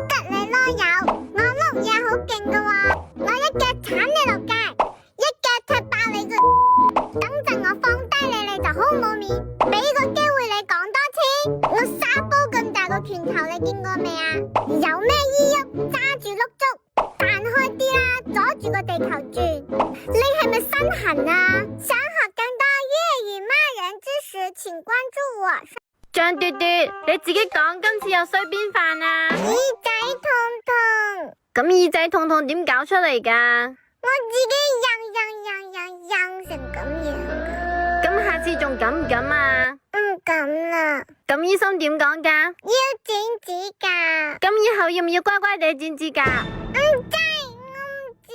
吉你囉柚，我碌嘢好勁噶喎，我一腳鏟你落街，一腳踢爆你個，等陣我放低你，你就好冇面，俾個機會你講多次，我沙煲咁大個拳頭你見過未啊？有咩依郁，揸住碌竹，彈開啲啦，阻住個地球轉，你係咪身痕啊？想學更多粵語罵人知識，請關注我。張嘟嘟，你自己講今次又衰邊範啊？耳仔痛痛，咁耳仔痛痛點搞出嚟噶？我自己癢成咁樣。咁下次仲敢唔敢啊？唔敢啦。咁醫生點講噶？要剪指甲。咁以後要唔要乖乖地剪指甲？唔制，我唔剪。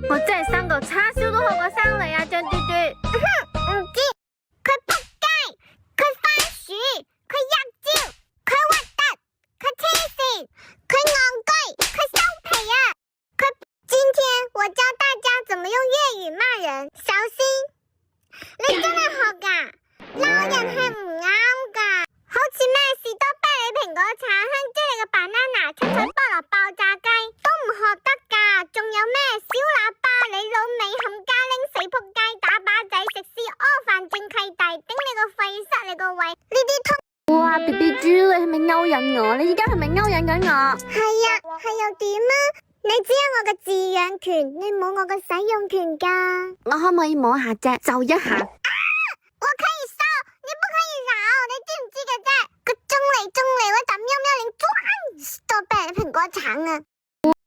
我真係生個叉燒都好過生你啊，張嘟嘟。唔知，佢仆街，佢番薯，佢吔蕉，佢核突，佢黐線，佢戇居，佢收皮啊！今天我教大家怎麼用粵語罵人。首先，你真係學噶，鬧人係唔啱噶。好似咩士多啤梨、蘋果、橙、香蕉、你個 banana、七彩菠蘿、爆炸雞都唔學得噶。仲有咩小喇叭、你老味冚家拎、死仆街、打靶仔、食屎、屙飯、轉契弟、頂你個肺、塞你個胃，呢啲通。哇 ，B B 豬，你係咪勾引我？你而家係咪勾引緊我？係啊，係又點啊？你只有我嘅飼養權，你冇我嘅使用權噶。我可唔可以摸下啫？就一下。我可以收，你不可以咬，你知唔知嘅啫？佢中嚟，我抌喵喵連裝士多啤梨、蘋果、橙啊！